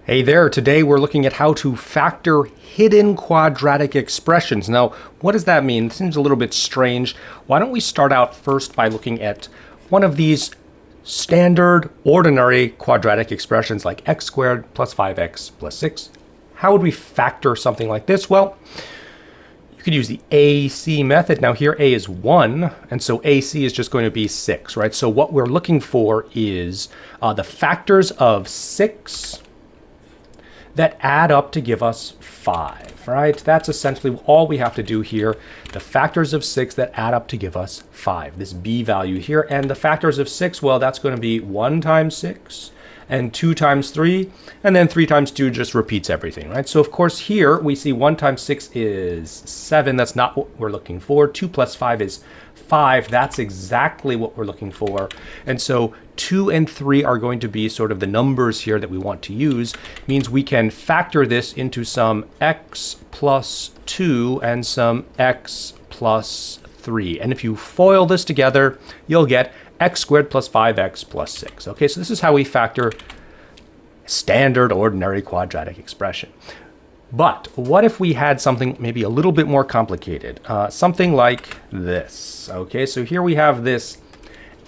Hey there, today we're looking at how to factor hidden quadratic expressions. Now, what does that mean? It seems a little bit strange. Why don't we start out first by looking at one of these standard, ordinary quadratic expressions like x squared plus 5x plus 6. How would we factor something like this? Well, you could use the AC method. Now here a is 1, and so AC is just going to be 6, right? So what we're looking for is the factors of 6 that add up to give us 5, right? That's essentially all we have to do here. The factors of 6 that add up to give us 5, this b value here. And the factors of 6, well, that's going to be 1 times 6 and 2 times 3, and then 3 times 2 just repeats everything, right? So of course here we see 1 times 6 is 7. That's not what we're looking for. 2 plus 5 is 5. That's exactly what we're looking for. And so 2 and 3 are going to be sort of the numbers here that we want to use. It means we can factor this into some x plus 2 and some x plus 3. And if you FOIL this together, you'll get x squared plus 5x plus 6. Okay, so this is how we factor standard ordinary quadratic expression. But what if we had something maybe a little bit more complicated? Something like this. Okay, so here we have this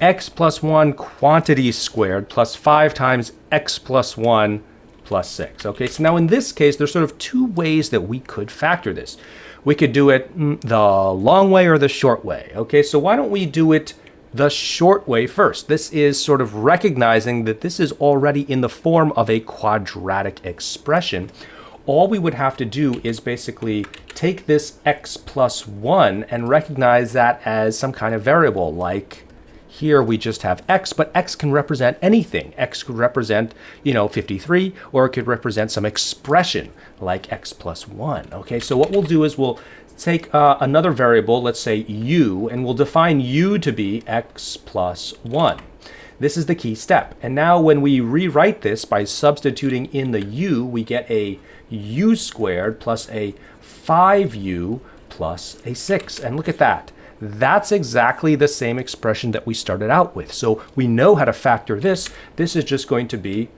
x plus 1 quantity squared plus 5 times x plus 1 plus 6. Okay, so now in this case, there's sort of two ways that we could factor this. We could do it the long way or the short way. Okay, so why don't we do it the short way first? This is sort of recognizing that this is already in the form of a quadratic expression. All we would have to do is basically take this x plus 1 and recognize that as some kind of variable. Like here we just have x, but x can represent anything. X could represent, 53, or it could represent some expression like x plus 1. Okay, so what we'll do is we'll take another variable, let's say u, and we'll define u to be x plus 1. This is the key step. And now when we rewrite this by substituting in the u, we get a u squared plus a 5u plus a 6. And look at that. That's exactly the same expression that we started out with. So we know how to factor this. This is just going to be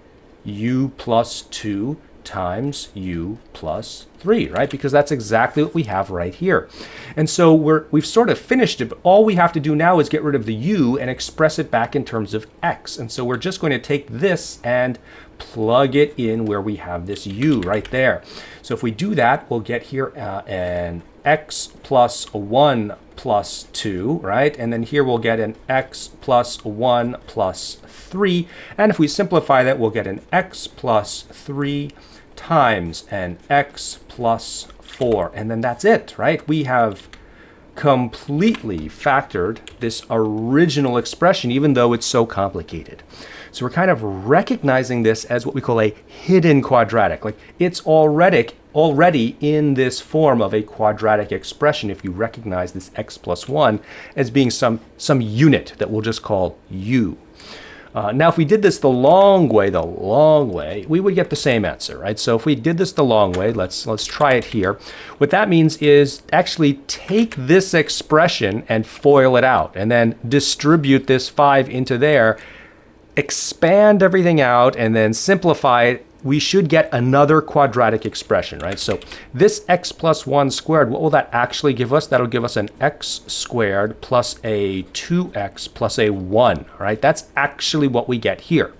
u plus 2 times u plus 3, right? Because that's exactly what we have right here. And so we've sort of finished it, but all we have to do now is get rid of the u and express it back in terms of x. And so we're just going to take this and plug it in where we have this u right there. So if we do that, we'll get here an x plus 1 plus 2, right? And then here we'll get an x plus 1 plus 3. And if we simplify that, we'll get an x plus 3 times an x plus 4. And then that's it, right? We have completely factored this original expression, even though it's so complicated. So we're kind of recognizing this as what we call a hidden quadratic. Like it's already in this form of a quadratic expression if you recognize this x plus 1 as being some unit that we'll just call u. Now, if we did this the long way, we would get the same answer, right? So if we did this the long way, let's try it here. What that means is actually take this expression and FOIL it out, and then distribute this 5 into there, expand everything out, and then simplify it. We should get another quadratic expression, right? So this x plus 1 squared, what will that actually give us? That'll give us an x squared plus a 2x plus a 1, right? That's actually what we get here.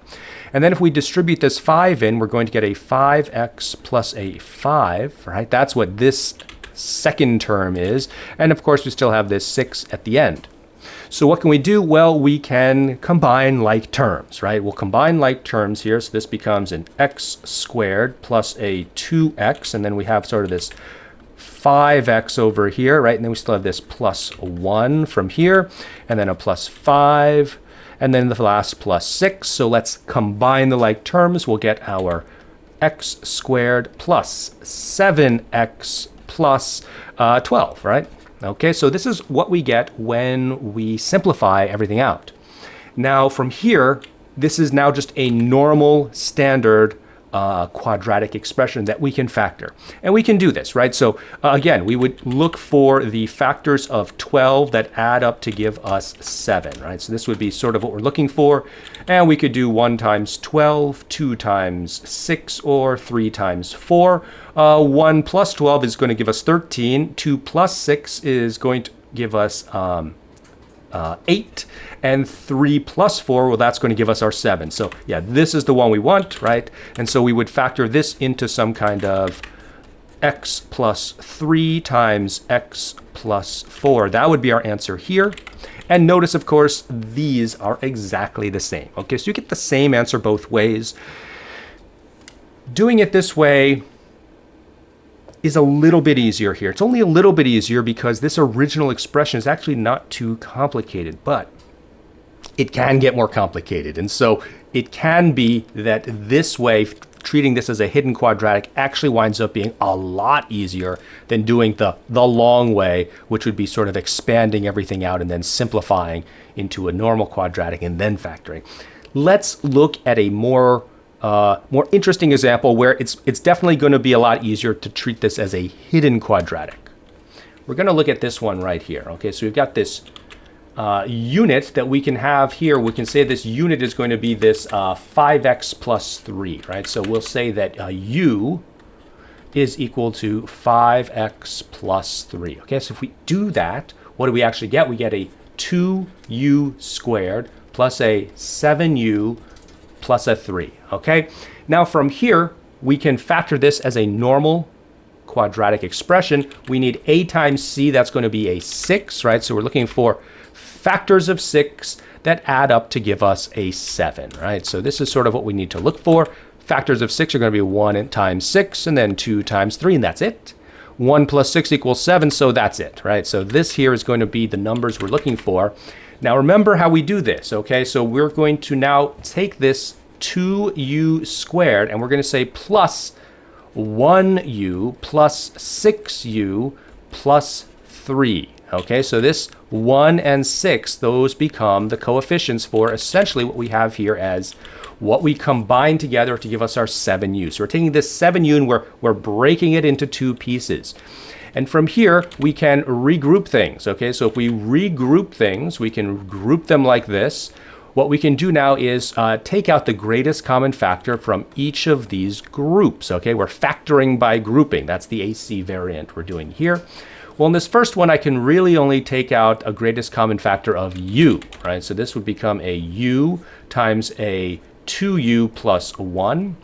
And then if we distribute this 5 in, we're going to get a 5x plus a 5, right? That's what this second term is. And of course, we still have this 6 at the end. So what can we do? Well, we can combine like terms, right? We'll combine like terms here. So this becomes an x squared plus a 2x, and then we have sort of this 5x over here, right? And then we still have this plus 1 from here, and then a plus 5, and then the last plus 6. So let's combine the like terms. We'll get our x squared plus 7x plus 12, right? Okay, so this is what we get when we simplify everything out. Now from here, this is now just a normal standard quadratic expression that we can factor. And we can do this, right? So again, we would look for the factors of 12 that add up to give us 7, right? So this would be sort of what we're looking for. And we could do 1 times 12, 2 times 6, or 3 times 4. 1 plus 12 is going to give us 13. 2 plus 6 is going to give us 8, and 3 plus 4, well, that's going to give us our 7. So yeah, this is the one we want, right? And so we would factor this into some kind of x plus 3 times x plus 4. That would be our answer here. And notice, of course, these are exactly the same. Okay, so you get the same answer both ways. Doing it this way is a little bit easier here. It's only a little bit easier because this original expression is actually not too complicated, but it can get more complicated. And so it can be that this way, treating this as a hidden quadratic, actually winds up being a lot easier than doing the long way, which would be sort of expanding everything out and then simplifying into a normal quadratic and then factoring. Let's look at a more interesting example where it's definitely going to be a lot easier to treat this as a hidden quadratic. We're going to look at this one right here. Okay, so we've got this unit that we can have here. We can say this unit is going to be this 5x plus 3, right? So we'll say that u is equal to 5x plus 3. Okay, so if we do that, what do we actually get? We get a 2u squared plus a 7u plus a 3, okay? Now from here, we can factor this as a normal quadratic expression. We need a times c, that's going to be a 6, right? So we're looking for factors of 6 that add up to give us a 7, right? So this is sort of what we need to look for. Factors of 6 are going to be 1 times 6, and then 2 times 3, and that's it. 1 plus 6 equals 7, so that's it, right? So this here is going to be the numbers we're looking for. Now remember how we do this, okay? So we're going to now take this 2u squared and we're going to say plus 1u plus 6u plus 3. Okay, so this 1 and 6, those become the coefficients for essentially what we have here as what we combine together to give us our 7u. So we're taking this 7u and we're breaking it into 2 pieces. And from here, we can regroup things, okay? So if we regroup things, we can group them like this. What we can do now is take out the greatest common factor from each of these groups, okay? We're factoring by grouping. That's the AC variant we're doing here. Well, in this first one, I can really only take out a greatest common factor of u, right? So this would become a u times a 2u plus 1.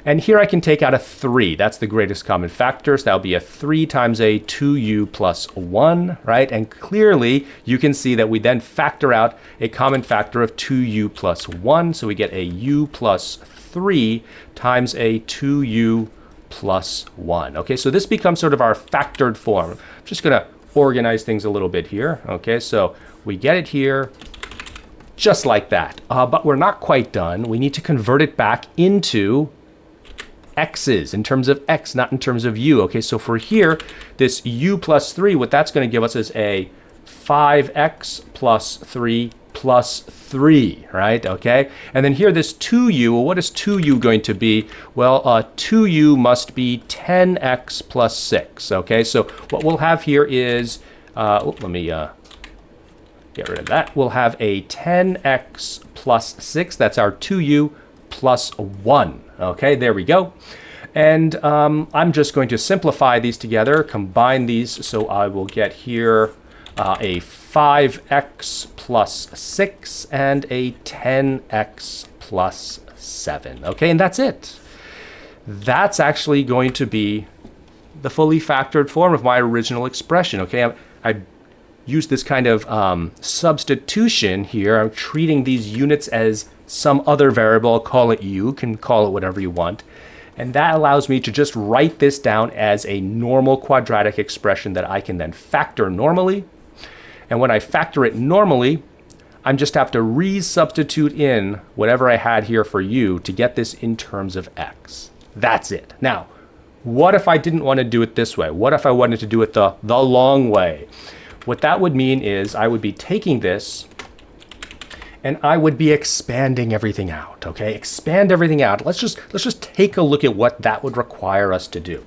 And here I can take out a 3. That's the greatest common factor. So that'll be a 3 times a 2u plus 1, right? And clearly, you can see that we then factor out a common factor of 2u plus 1. So we get a u plus 3 times a 2u plus 1. Okay, so this becomes sort of our factored form. I'm just going to organize things a little bit here. Okay, so we get it here just like that. But we're not quite done. We need to convert it back into x's in terms of x, not in terms of u. Okay, so for here, this u plus 3, what that's going to give us is a 5x plus 3 plus 3, right? Okay, and then here this 2u, well, what is 2u going to be? Well, 2u must be 10x plus 6. Okay, so what we'll have here is, let me get rid of that. We'll have a 10x plus 6. That's our 2u plus 1. Okay, there we go. And I'm just going to simplify these together, combine these, so I will get here a 5x plus 6 and a 10x plus 7. Okay, and that's it. That's actually going to be the fully factored form of my original expression. Okay, I used this kind of substitution here. I'm treating these units as some other variable. I'll call it u. You can call it whatever you want. And that allows me to just write this down as a normal quadratic expression that I can then factor normally. And when I factor it normally, I just have to re-substitute in whatever I had here for u to get this in terms of x. That's it. Now, what if I didn't want to do it this way? What if I wanted to do it the long way? What that would mean is I would be taking this and I would be expanding everything out, okay? Expand everything out. Let's just take a look at what that would require us to do.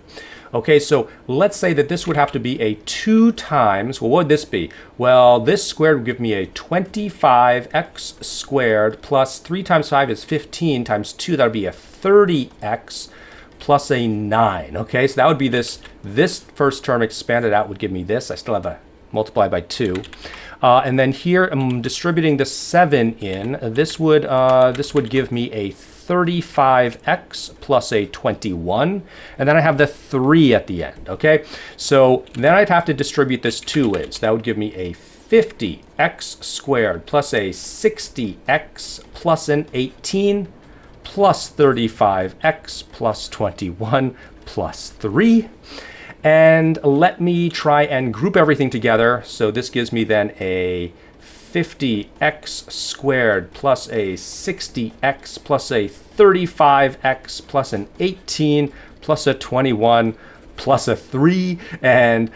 Okay, so let's say that this would have to be a 2 times, well, what would this be? Well, this squared would give me a 25x squared plus 3 times 5 is 15 times 2, that would be a 30x plus a 9. Okay, so that would be this first term expanded out would give me this. I still have a multiply by 2. And then here I'm distributing the 7 in. This would give me a 35x plus a 21, and then I have the 3 at the end, okay? So then I'd have to distribute this 2 ways. That would give me a 50x squared plus a 60x plus an 18 plus 35x plus 21 plus 3. And let me try and group everything together. So this gives me then a 50x squared plus a 60x plus a 35x plus an 18 plus a 21 plus a 3. And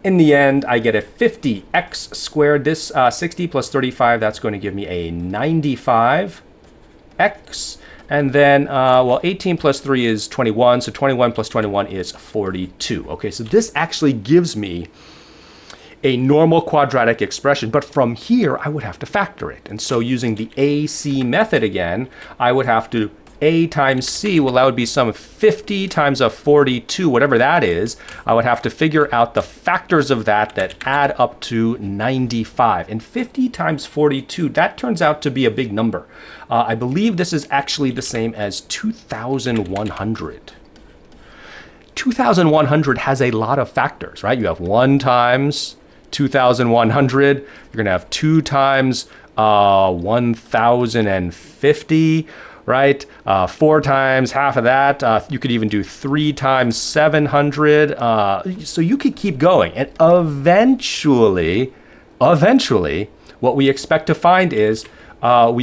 in the end, I get a 50x squared. This 60 plus 35, that's going to give me a 95x. And then, well, 18 plus 3 is 21. So 21 plus 21 is 42. Okay, so this actually gives me a normal quadratic expression, but from here I would have to factor it. And so using the AC method again, I would have to A times C, well, that would be some 50 times a 42, whatever that is. I would have to figure out the factors of that add up to 95. And 50 times 42, that turns out to be a big number. I believe this is actually the same as 2,100. 2,100 has a lot of factors, right? You have 1 times 2,100. You're going to have 2 times 1,050, right? 4 times half of that. You could even do 3 times 700. So you could keep going. And eventually, what we expect to find is, well,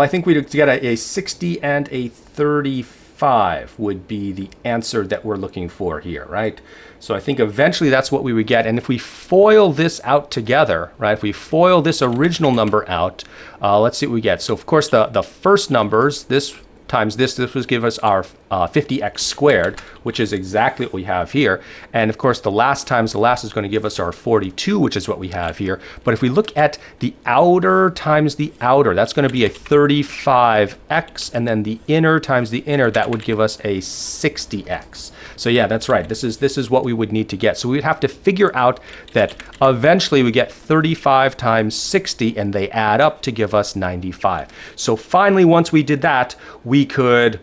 I think we'd get a 60 and a 35 would be the answer that we're looking for here, right? So I think eventually that's what we would get. And if we FOIL this out together, right, if we FOIL this original number out, let's see what we get. So of course the first numbers, this times this would give us our 50x squared, which is exactly what we have here. And of course, the last times the last is going to give us our 42, which is what we have here. But if we look at the outer times the outer, that's going to be a 35x, and then the inner times the inner, that would give us a 60x. So yeah, that's right. This is what we would need to get. So we'd have to figure out that eventually we get 35 times 60, and they add up to give us 95. So finally, once we did that, we could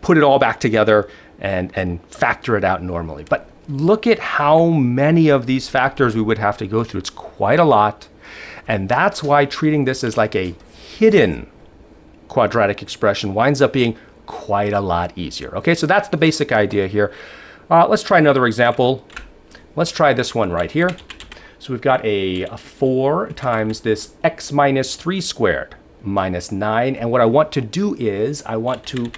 put it all back together and factor it out normally. But look at how many of these factors we would have to go through. It's quite a lot. And that's why treating this as like a hidden quadratic expression winds up being quite a lot easier. Okay, so that's the basic idea here. Let's try another example. Let's try this one right here. So we've got a 4 times this x minus 3 squared minus 9. And what I want to do is I want to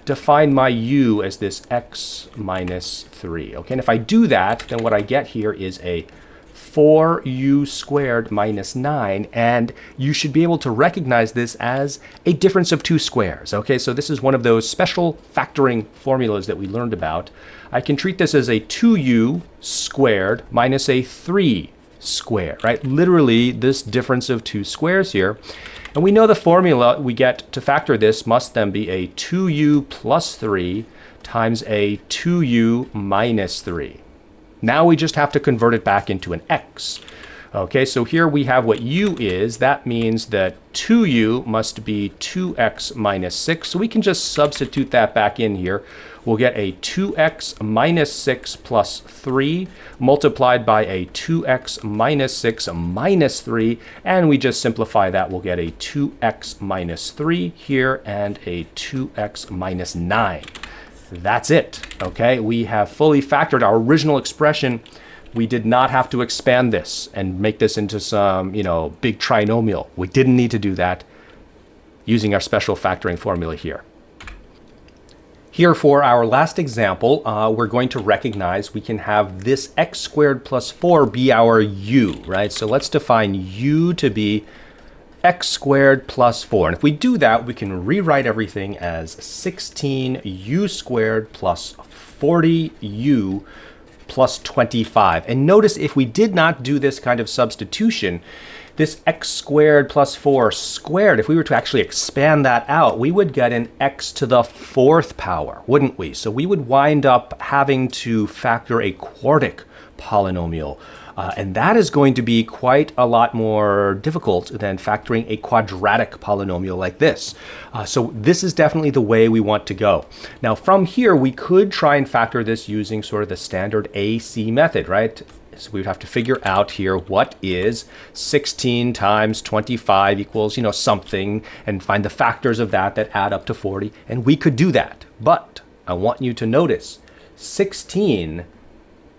define my u as this x minus 3. Okay, and if I do that, then what I get here is a 4u squared minus 9, and you should be able to recognize this as a difference of 2 squares. Okay, so this is one of those special factoring formulas that we learned about. I can treat this as a 2u squared minus a 3 squared, right? Literally this difference of 2 squares here. And we know the formula we get to factor this must then be a 2u plus 3 times a 2u minus 3. Now we just have to convert it back into an x. Okay, so here we have what u is. That means that 2u must be 2x minus 6. So we can just substitute that back in here. We'll get a 2x minus 6 plus 3 multiplied by a 2x minus 6 minus 3. And we just simplify that. We'll get a 2x minus 3 here and a 2x minus 9. That's it. Okay, we have fully factored our original expression. We did not have to expand this and make this into some, big trinomial. We didn't need to do that using our special factoring formula here. Here for our last example, we're going to recognize we can have this x squared plus 4 be our u, right? So let's define u to be x squared plus 4. And if we do that, we can rewrite everything as 16u squared plus 40u plus 25. And notice if we did not do this kind of substitution, this x squared plus 4 squared, if we were to actually expand that out, we would get an x to the 4th power, wouldn't we? So we would wind up having to factor a quartic polynomial. And that is going to be quite a lot more difficult than factoring a quadratic polynomial like this. So this is definitely the way we want to go. Now from here, we could try and factor this using sort of the standard AC method, right? So we would have to figure out here what is 16 times 25 equals, something, and find the factors of that add up to 40. And we could do that. But I want you to notice 16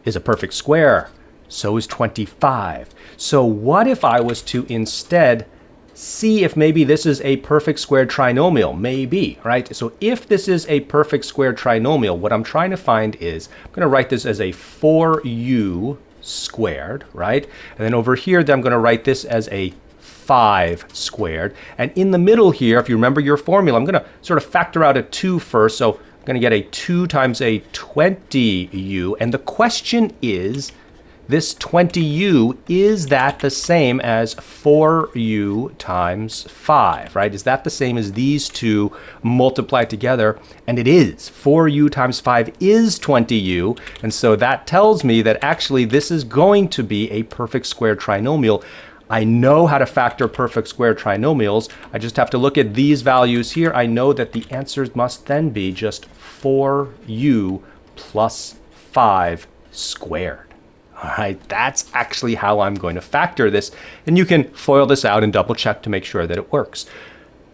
is a perfect square. So is 25. So what if I was to instead see if maybe this is a perfect squared trinomial? Maybe, right? So if this is a perfect squared trinomial, what I'm trying to find is, I'm going to write this as a 4u squared, right? And then over here, I'm going to write this as a 5 squared. And in the middle here, if you remember your formula, I'm going to sort of factor out a 2 first. So I'm going to get a 2 times a 20u. And the question is, this 20u, is that the same as 4u times 5, right? Is that the same as these two multiplied together? And it is. 4u times 5 is 20u. And so that tells me that actually this is going to be a perfect square trinomial. I know how to factor perfect square trinomials. I just have to look at these values here. I know that the answers must then be just 4u plus 5 squared. All right, that's actually how I'm going to factor this. And you can FOIL this out and double check to make sure that it works.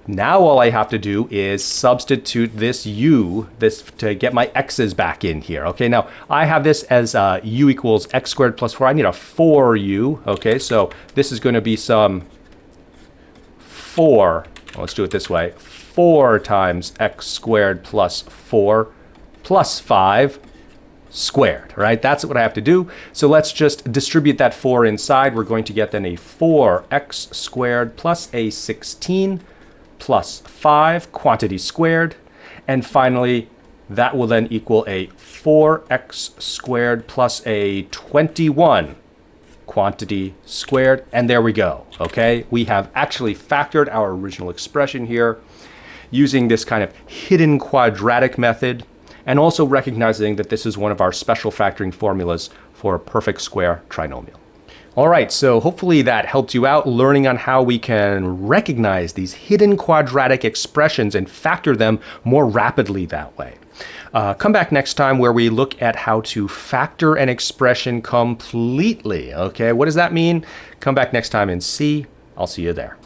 Now all I have to do is substitute this u, to get my x's back in here. Okay, now I have this as u equals x squared plus 4. I need a 4u. Okay, so this is going to be some 4. Well, let's do it this way. 4 times x squared plus 4 plus 5 squared, right? That's what I have to do. So let's just distribute that 4 inside. We're going to get then a 4x squared plus a 16 plus 5 quantity squared. And finally, that will then equal a 4x squared plus a 21 quantity squared. And there we go, okay? We have actually factored our original expression here using this kind of hidden quadratic method, and also recognizing that this is one of our special factoring formulas for a perfect square trinomial. All right, so hopefully that helped you out learning on how we can recognize these hidden quadratic expressions and factor them more rapidly that way. Come back next time where we look at how to factor an expression completely. Okay, what does that mean? Come back next time and see. I'll see you there.